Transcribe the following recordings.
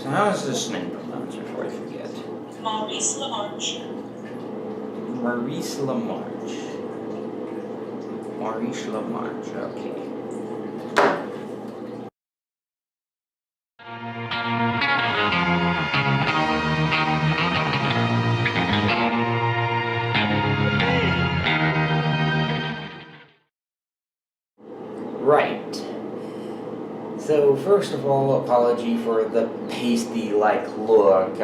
So how is this name pronounced before I forget? Maurice LaMarche. Maurice LaMarche. Maurice LaMarche, okay. Right. So first of all, apology for the pasty-like look.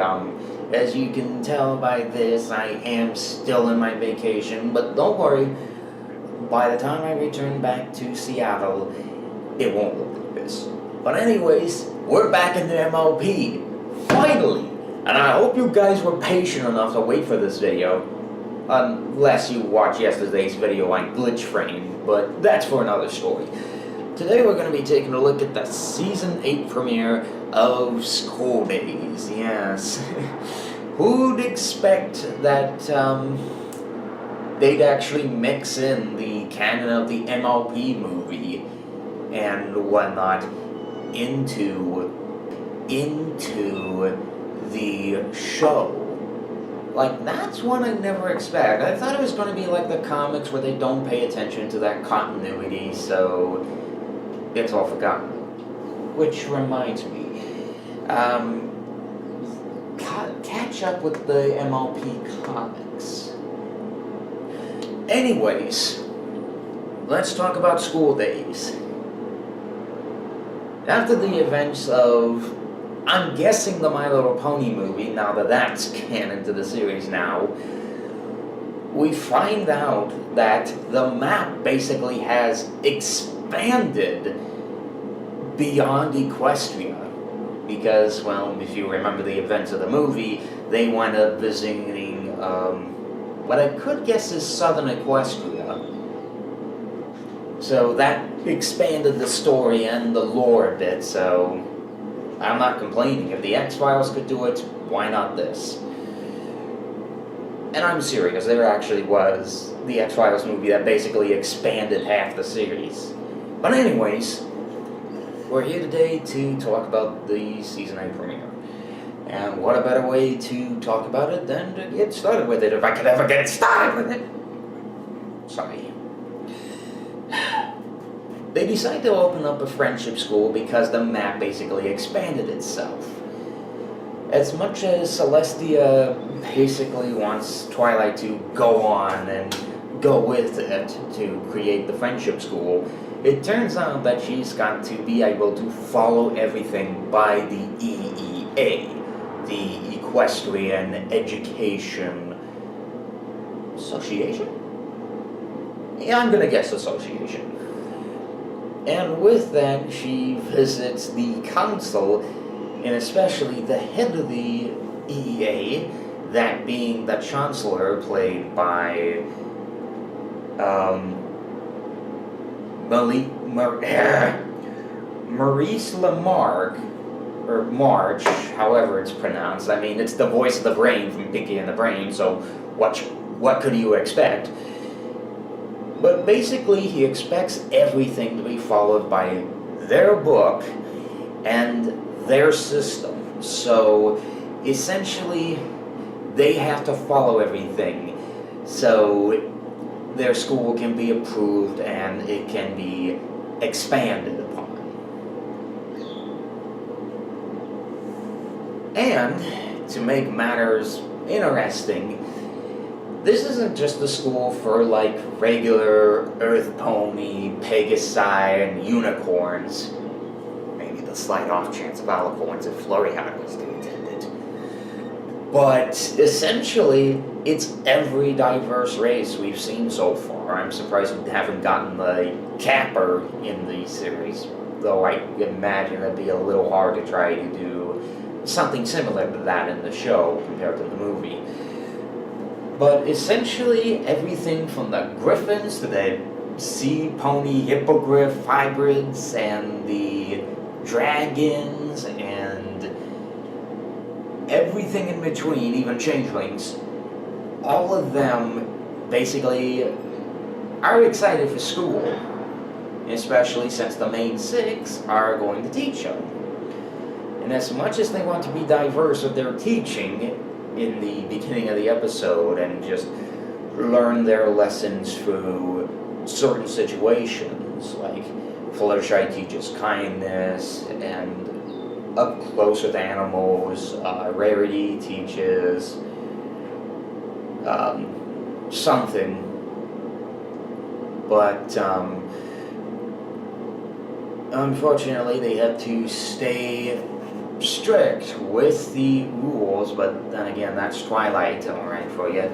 As you can tell by this, I am still in my vacation, but don't worry. By the time I return back to Seattle, it won't look like this. But anyways, we're back in the MLP. Finally! And I hope you guys were patient enough to wait for this video. Unless you watched yesterday's video on Glitch Frame, but that's for another story. Today we're going to be taking a look at the Season 8 premiere of School Days, yes. Who'd expect that they'd actually mix in the canon of the MLP movie and whatnot into the show? Like, that's one I never expect. I thought it was going to be like the comics where they don't pay attention to that continuity, so it's all forgotten. Which reminds me, catch up with the MLP comics. Anyways, let's talk about School Days. After the events of, I'm guessing, the My Little Pony movie, now that that's canon to the series now, we find out that the map basically has expanded beyond Equestria. Because, well, if you remember the events of the movie, they wind up visiting what I could guess is southern Equestria. So that expanded the story and the lore a bit, so I'm not complaining. If the X-Files could do it, why not this? And I'm serious, there actually was the X-Files movie that basically expanded half the series. But anyways, we're here today to talk about the Season 8 premiere. And what a better way to talk about it than to get started with it, if I could ever get started with it. Sorry. They decided to open up a friendship school because the map basically expanded itself. As much as Celestia basically wants Twilight to go on and go with it to create the friendship school, it turns out that she's got to be able to follow everything by the EEA, the Equestrian Education Association? Yeah, I'm gonna guess association. And with that, she visits the council, and especially the head of the EEA, that being the Chancellor, played by Maurice LaMarche, or March, however it's pronounced. I mean, it's the voice of the brain from Pinky and the Brain, so what could you expect? But basically, he expects everything to be followed by their book and their system. So, essentially, they have to follow everything so their school can be approved and it can be expanded upon. And, to make matters interesting, this isn't just a school for, like, regular Earth Pony, Pegasi, and unicorns. Maybe the slight off chance of alicorns if Florian was to attend it. But, essentially, it's every diverse race we've seen so far. I'm surprised we haven't gotten the Capper in the series, though I imagine it'd be a little hard to try to do something similar to that in the show compared to the movie. But essentially, everything from the griffins to the sea pony hippogriff hybrids and the dragons and everything in between, even changelings, all of them basically are excited for school, especially since the main six are going to teach them. And as much as they want to be diverse with their teaching in the beginning of the episode and just learn their lessons through certain situations, like Fluttershy teaches kindness, and Up Close with Animals, Rarity teaches something, but unfortunately they had to stay strict with the rules. But then again, that's Twilight, alright for you,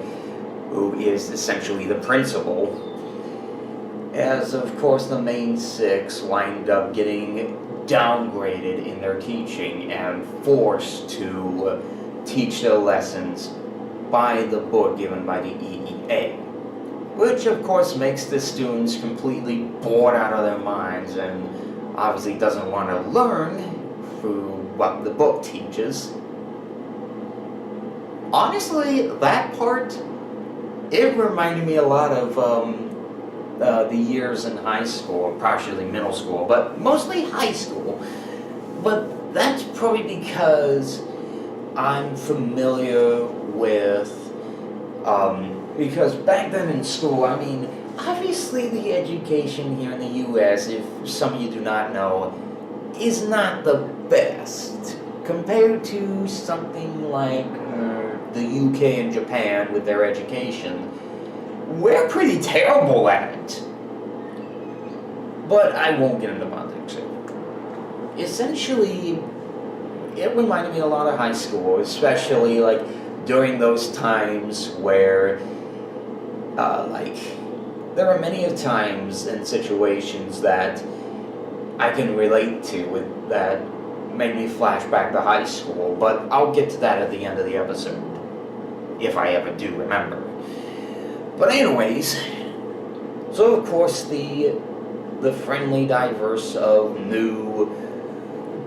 who is essentially the principal, as of course the main six wind up getting downgraded in their teaching and forced to teach their lessons by the book given by the EEA, which of course makes the students completely bored out of their minds and obviously doesn't want to learn through what the book teaches. Honestly, that part, it reminded me a lot of the years in high school, partially middle school, but mostly high school. But that's probably because I'm familiar with, because back then in school, I mean, obviously the education here in the US, if some of you do not know, is not the best compared to something like the UK and Japan with their education. We're pretty terrible at it. But I won't get into politics here. Essentially, it reminded me a lot of high school, especially like during those times where, there are many of times and situations that I can relate to with that made me flash back to high school, but I'll get to that at the end of the episode, if I ever do remember. But anyways, so of course the friendly diverse of new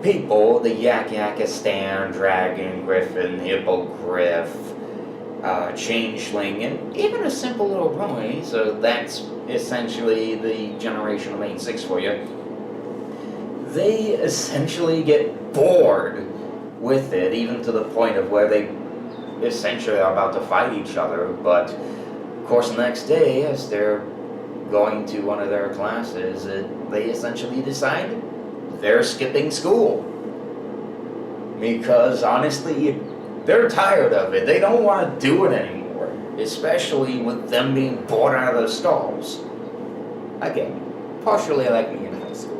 people, the Yak-Yakistan, Dragon, Griffin, Hippogriff, Changeling, and even a simple little pony, so that's essentially the generation of main six for you. They essentially get bored with it, even to the point of where they essentially are about to fight each other. But of course the next day, as they're going to one of their classes, they essentially decide they're skipping school. Because honestly, they're tired of it. They don't want to do it anymore, especially with them being bored out of their stalls. Again, partially like me in high school.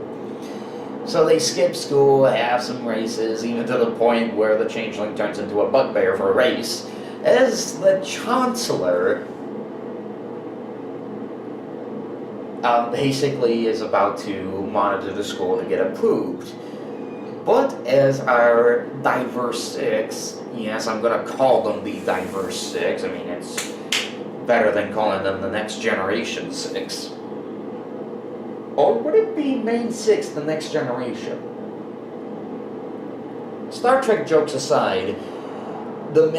So they skip school, have some races, even to the point where the Changeling turns into a bugbear for a race, as the Chancellor basically is about to monitor the school to get approved. But as our diverse six, yes, I'm going to call them the diverse six, I mean it's better than calling them the next generation six. Or would it be main six, the next generation? Star Trek jokes aside, the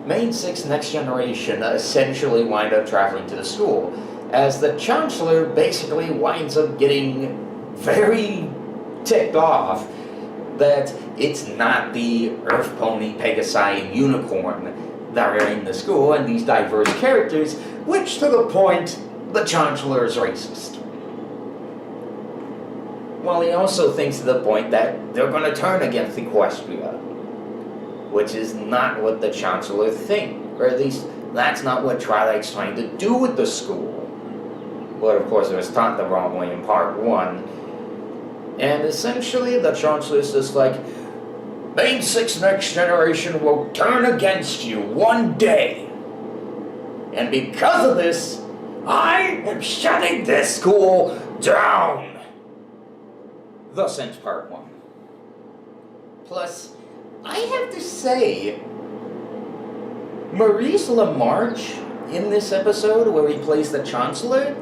main six next generation essentially wind up traveling to the school, as the Chancellor basically winds up getting very ticked off that it's not the Earth Pony, Pegasi, and Unicorn that are in the school and these diverse characters, which to the point the Chancellor is racist. Well, he also thinks to the point that they're going to turn against Equestria, which is not what the Chancellor thinks, or at least that's not what Twilight's trying to do with the school. But of course it was taught the wrong way in part 1. And essentially the Chancellor's just like, main six next generation will turn against you one day. And because of this, I am shutting this school down. Thus ends part 1. Plus, I have to say, Maurice LaMarche in this episode where he plays the Chancellor,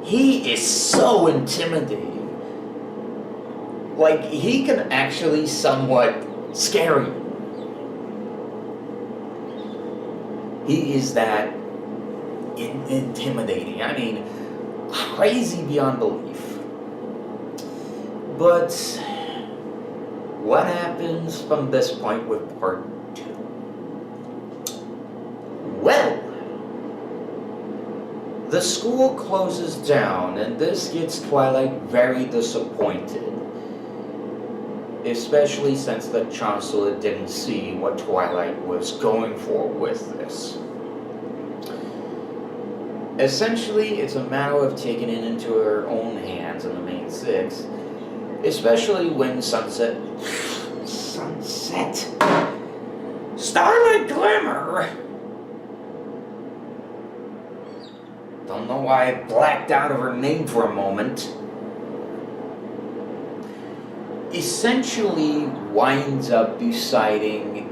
he is so intimidating. Like, he can actually somewhat scare you. He is that intimidating. I mean, crazy beyond belief. But what happens from this point with part 2? Well, the school closes down, and this gets Twilight very disappointed. Especially since the Chancellor didn't see what Twilight was going for with this. Essentially, it's a matter of taking it into her own hands in the main 6, especially when Sunset... Starlight Glimmer! Don't know why I blacked out of her name for a moment. Essentially winds up deciding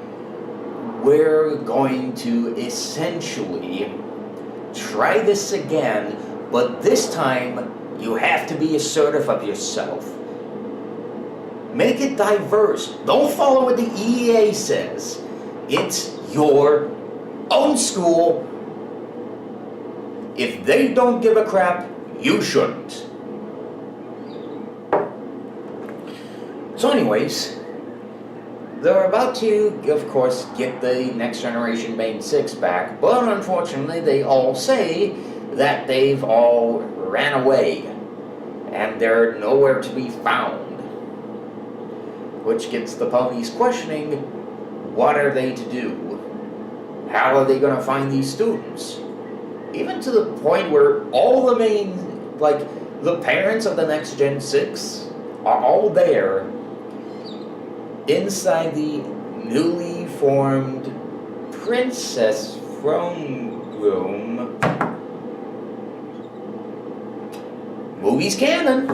we're going to essentially try this again, but this time you have to be assertive of yourself. Make it diverse. Don't follow what the EEA says. It's your own school. If they don't give a crap, you shouldn't. So anyways, they're about to, of course, get the Next Generation main 6 back, but unfortunately they all say that they've all ran away, and they're nowhere to be found. Which gets the ponies questioning, what are they to do? How are they going to find these students? Even to the point where all the main, the parents of the Next Gen 6 are all there inside the newly formed Princess Throne Room. Movie's canon.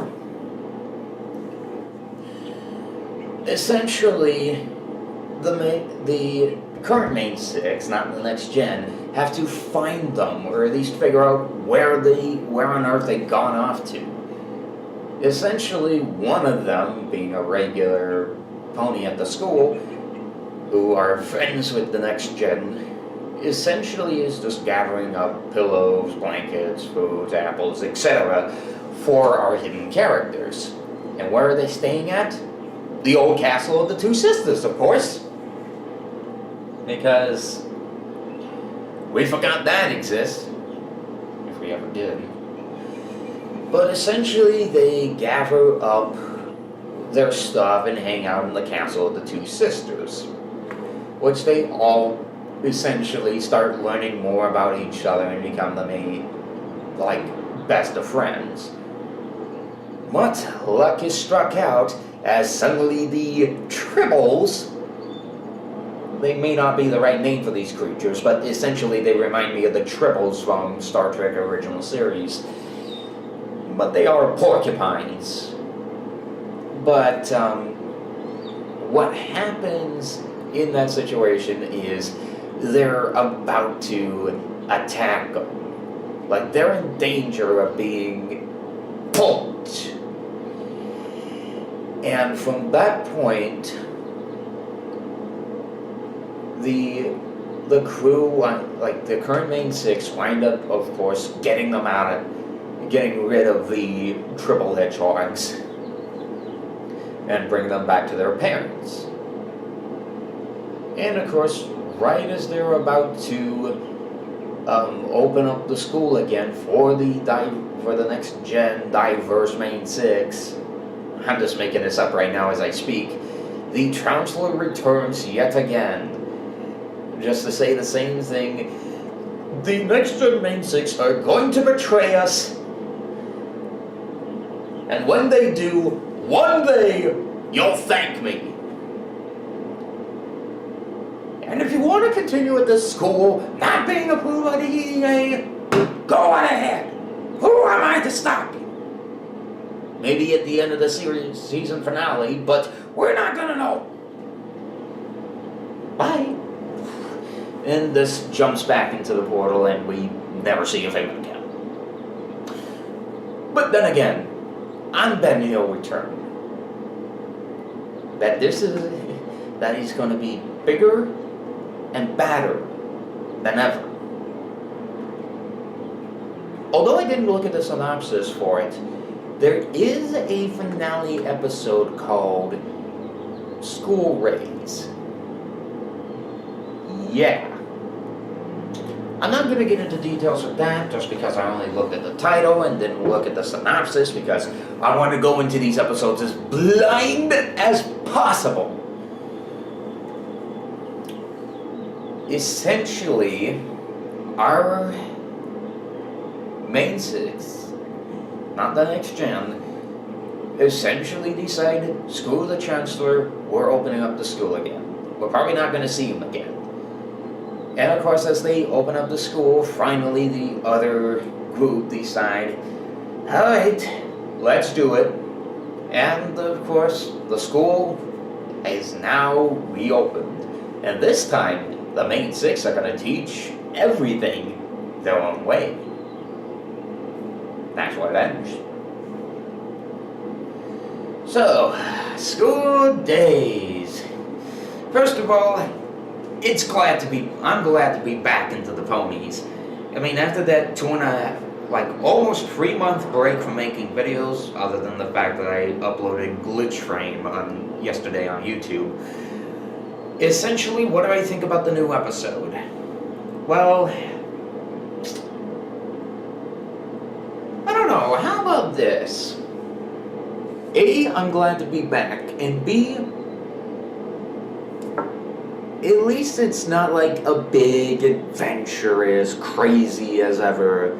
Essentially, the current main 6, not the Next Gen, have to find them, or at least figure out where on earth they've gone off to. Essentially, one of them, being a regular pony at the school, who are friends with the Next Gen, essentially is just gathering up pillows, blankets, foods, apples, etc. for our hidden characters. And where are they staying at? The old castle of the Two Sisters, of course. Because we forgot that exists, if we ever did. But essentially, they gather up their stuff and hang out in the castle of the Two Sisters, which they all essentially start learning more about each other and become the main, best of friends. But luck is struck out as suddenly the Tribbles, they may not be the right name for these creatures, but essentially they remind me of the Tribbles from Star Trek original series. But they are porcupines. But what happens in that situation is they're about to attack them. They're in danger of being pulled. And from that point, the crew, the current main 6, wind up, of course, getting them out, getting rid of the Tribble hedgehogs, and bring them back to their parents. And of course, right as they're about to open up the school again for the Next Gen diverse main 6, I'm just making this up right now as I speak, the Chancellor returns yet again, just to say the same thing. The Next Gen main 6 are going to betray us, and when they do, one day you'll thank me. And if you want to continue at this school not being approved by the EEA, go on ahead. Who am I to stop you? Maybe at the end of the season finale, but we're not gonna know. Bye. And this jumps back into the portal and we never see a thing again. But then again, on Ben Hill Return, that he's gonna be bigger and badder than ever. Although I didn't look at the synopsis for it, there is a finale episode called School Raise. Yeah. I'm not going to get into details of that just because I only looked at the title and didn't look at the synopsis because I want to go into these episodes as blind as possible. Essentially, our main six, not the next gen, essentially decided, screw the chancellor, we're opening up the school again. We're probably not going to see him again. And of course, as they open up the school, finally the other group decide, alright, let's do it. And of course, the school is now reopened. And this time, the main six are going to teach everything their own way. That's what it ends. So, school days. First of all, I'm glad to be back into the ponies. I mean, after that 2.5, almost 3-month break from making videos, other than the fact that I uploaded Glitch Frame yesterday on YouTube. Essentially, what do I think about the new episode? Well, I don't know, how about this? A, I'm glad to be back, and B, at least it's not like a big, adventurous, crazy as ever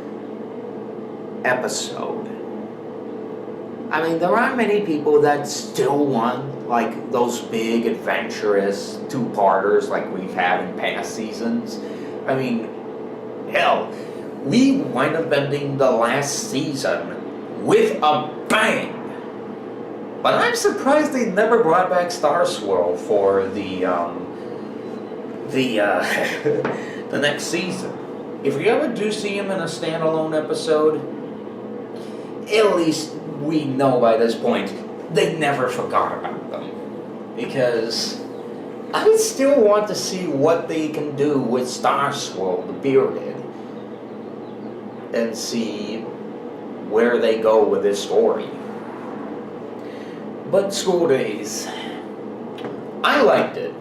episode. I mean, there aren't many people that still want, like, those big, adventurous two-parters like we've had in past seasons. I mean, hell, we wind up ending the last season with a bang! But I'm surprised they never brought back Star Swirl for the next season. If we ever do see him in a standalone episode, at least we know by this point they never forgot about them. Because I would still want to see what they can do with Star Swirl, the Bearded, and see where they go with this story. But school days, I liked it.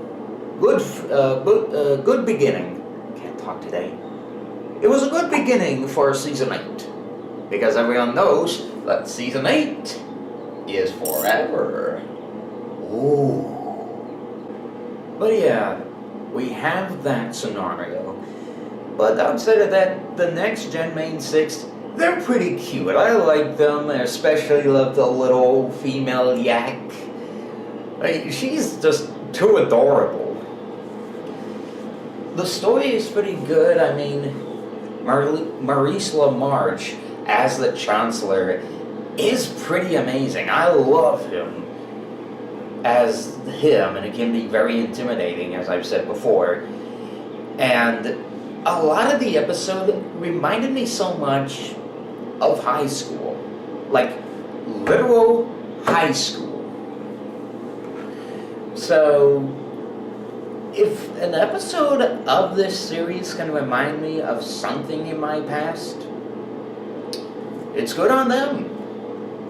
Good beginning. Can't talk today. It was a good beginning for season 8, because everyone knows that season 8 is forever. Ooh. But yeah, we have that scenario. But outside of that, the next gen main 6, they're pretty cute. I like them. I especially love the little female yak. She's just too adorable. The story is pretty good. I mean, Maurice LaMarche as the Chancellor is pretty amazing. I love him as him, and it can be very intimidating, as I've said before. And a lot of the episode reminded me so much of high school. Like, literal high school. So, if an episode of this series can remind me of something in my past, it's good on them.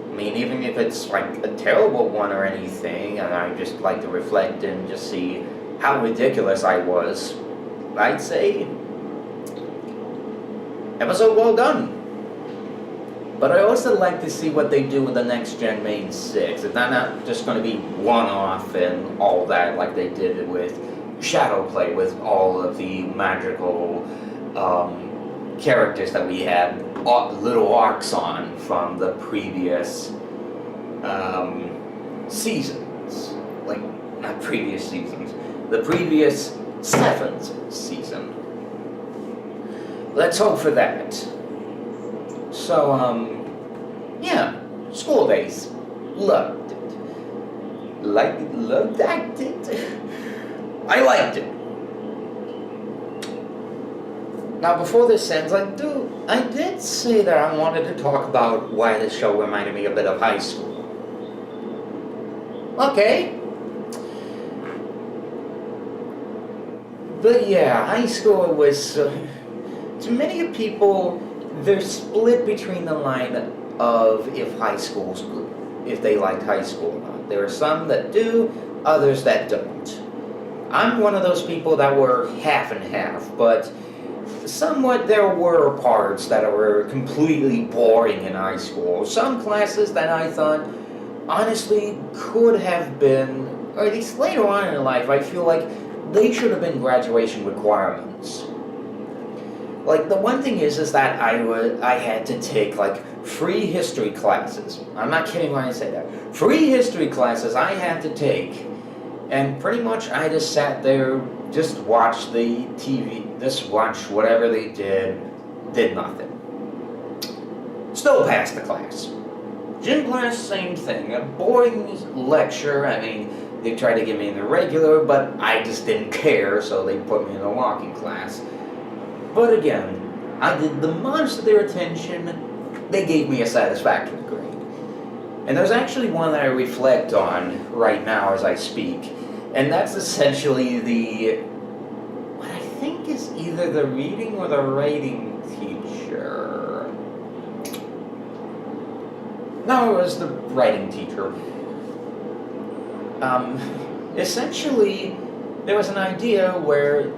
I mean, even if it's like a terrible one or anything, and I just like to reflect and just see how ridiculous I was, I'd say, episode well done. But I also like to see what they do with the next gen main 6. It's not just going to be one-off and all that like they did with Shadowplay, with all of the magical characters that we had little arcs on from the previous seasons. Like, not previous seasons, the previous 7th season. Let's hope for that. So, yeah, school days. Loved it. Loved it. I liked it. Now, before this ends, I did say that I wanted to talk about why this show reminded me a bit of high school. Okay. But yeah, high school was, to many people, they're split between the line, of if they liked high school or not. There are some that do, others that don't. I'm one of those people that were half and half, but somewhat there were parts that were completely boring in high school. Some classes that I thought honestly could have been, or at least later on in life, I feel like they should have been graduation requirements. Like, the one thing is that I had to take, like, free history classes. I'm not kidding when I say that. Free history classes I had to take, and pretty much I just sat there, just watched the TV, just watched whatever they did nothing. Still passed the class. Gym class, same thing. A boring lecture, I mean, they tried to get me in the regular, but I just didn't care, so they put me in the walking class. But again, I did the most of their attention, they gave me a satisfactory grade. And there's actually one that I reflect on right now as I speak, and that's essentially what I think is either the reading or the writing teacher. No, it was the writing teacher. Essentially, there was an idea where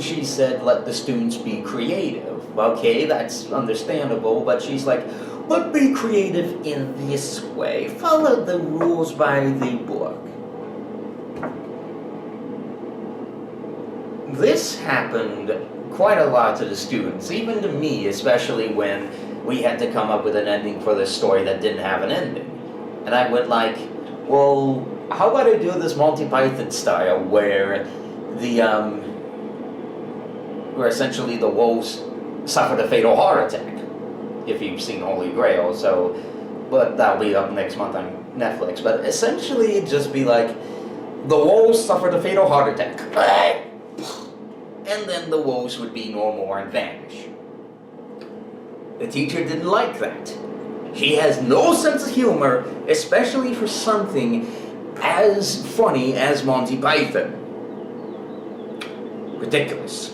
she said, let the students be creative. Okay, that's understandable, but she's like, but be creative in this way. Follow the rules by the book. This happened quite a lot to the students, even to me, especially when we had to come up with an ending for this story that didn't have an ending. And I went like, well, how about I do this Monty Python style where where essentially the wolves suffered a fatal heart attack, if you've seen Holy Grail, so, but that'll be up next month on Netflix. But essentially it'd just be like, the wolves suffered a fatal heart attack, and then the wolves would be no more and vanish. The teacher didn't like that. He has no sense of humor, especially for something as funny as Monty Python. Ridiculous.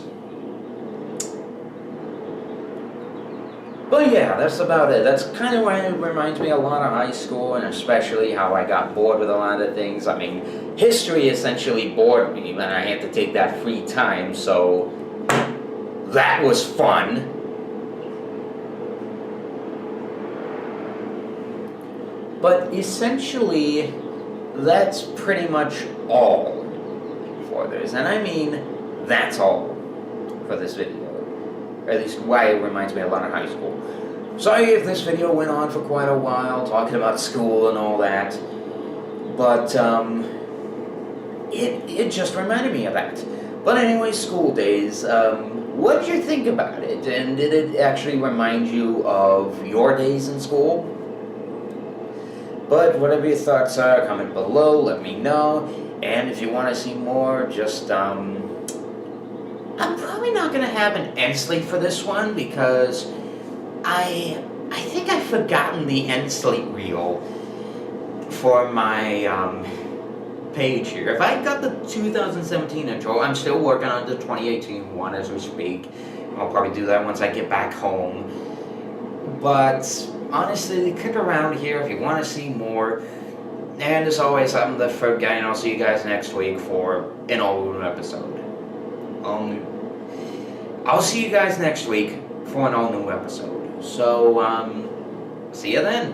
But yeah, that's about it. That's kind of why it reminds me a lot of high school, and especially how I got bored with a lot of things. I mean, history essentially bored me, and I had to take that free time, so that was fun. But essentially, that's pretty much all for this. And I mean, that's all for this video. Or at least why it reminds me a lot of high school. Sorry if this video went on for quite a while, talking about school and all that. But, it just reminded me of that. But anyway, school days, what did you think about it? And did it actually remind you of your days in school? But whatever your thoughts are, comment below, let me know. And if you want to see more, just, I'm probably not going to have an end slate for this one because I think I've forgotten the end slate reel for my page here. If I got the 2017 intro, I'm still working on the 2018 one as we speak. I'll probably do that once I get back home. But honestly, click around here if you want to see more. And as always, I'm the Fred Guy, and I'll see you guys next week for an all-new episode. I'll see you guys next week for an all-new episode. So, see you then.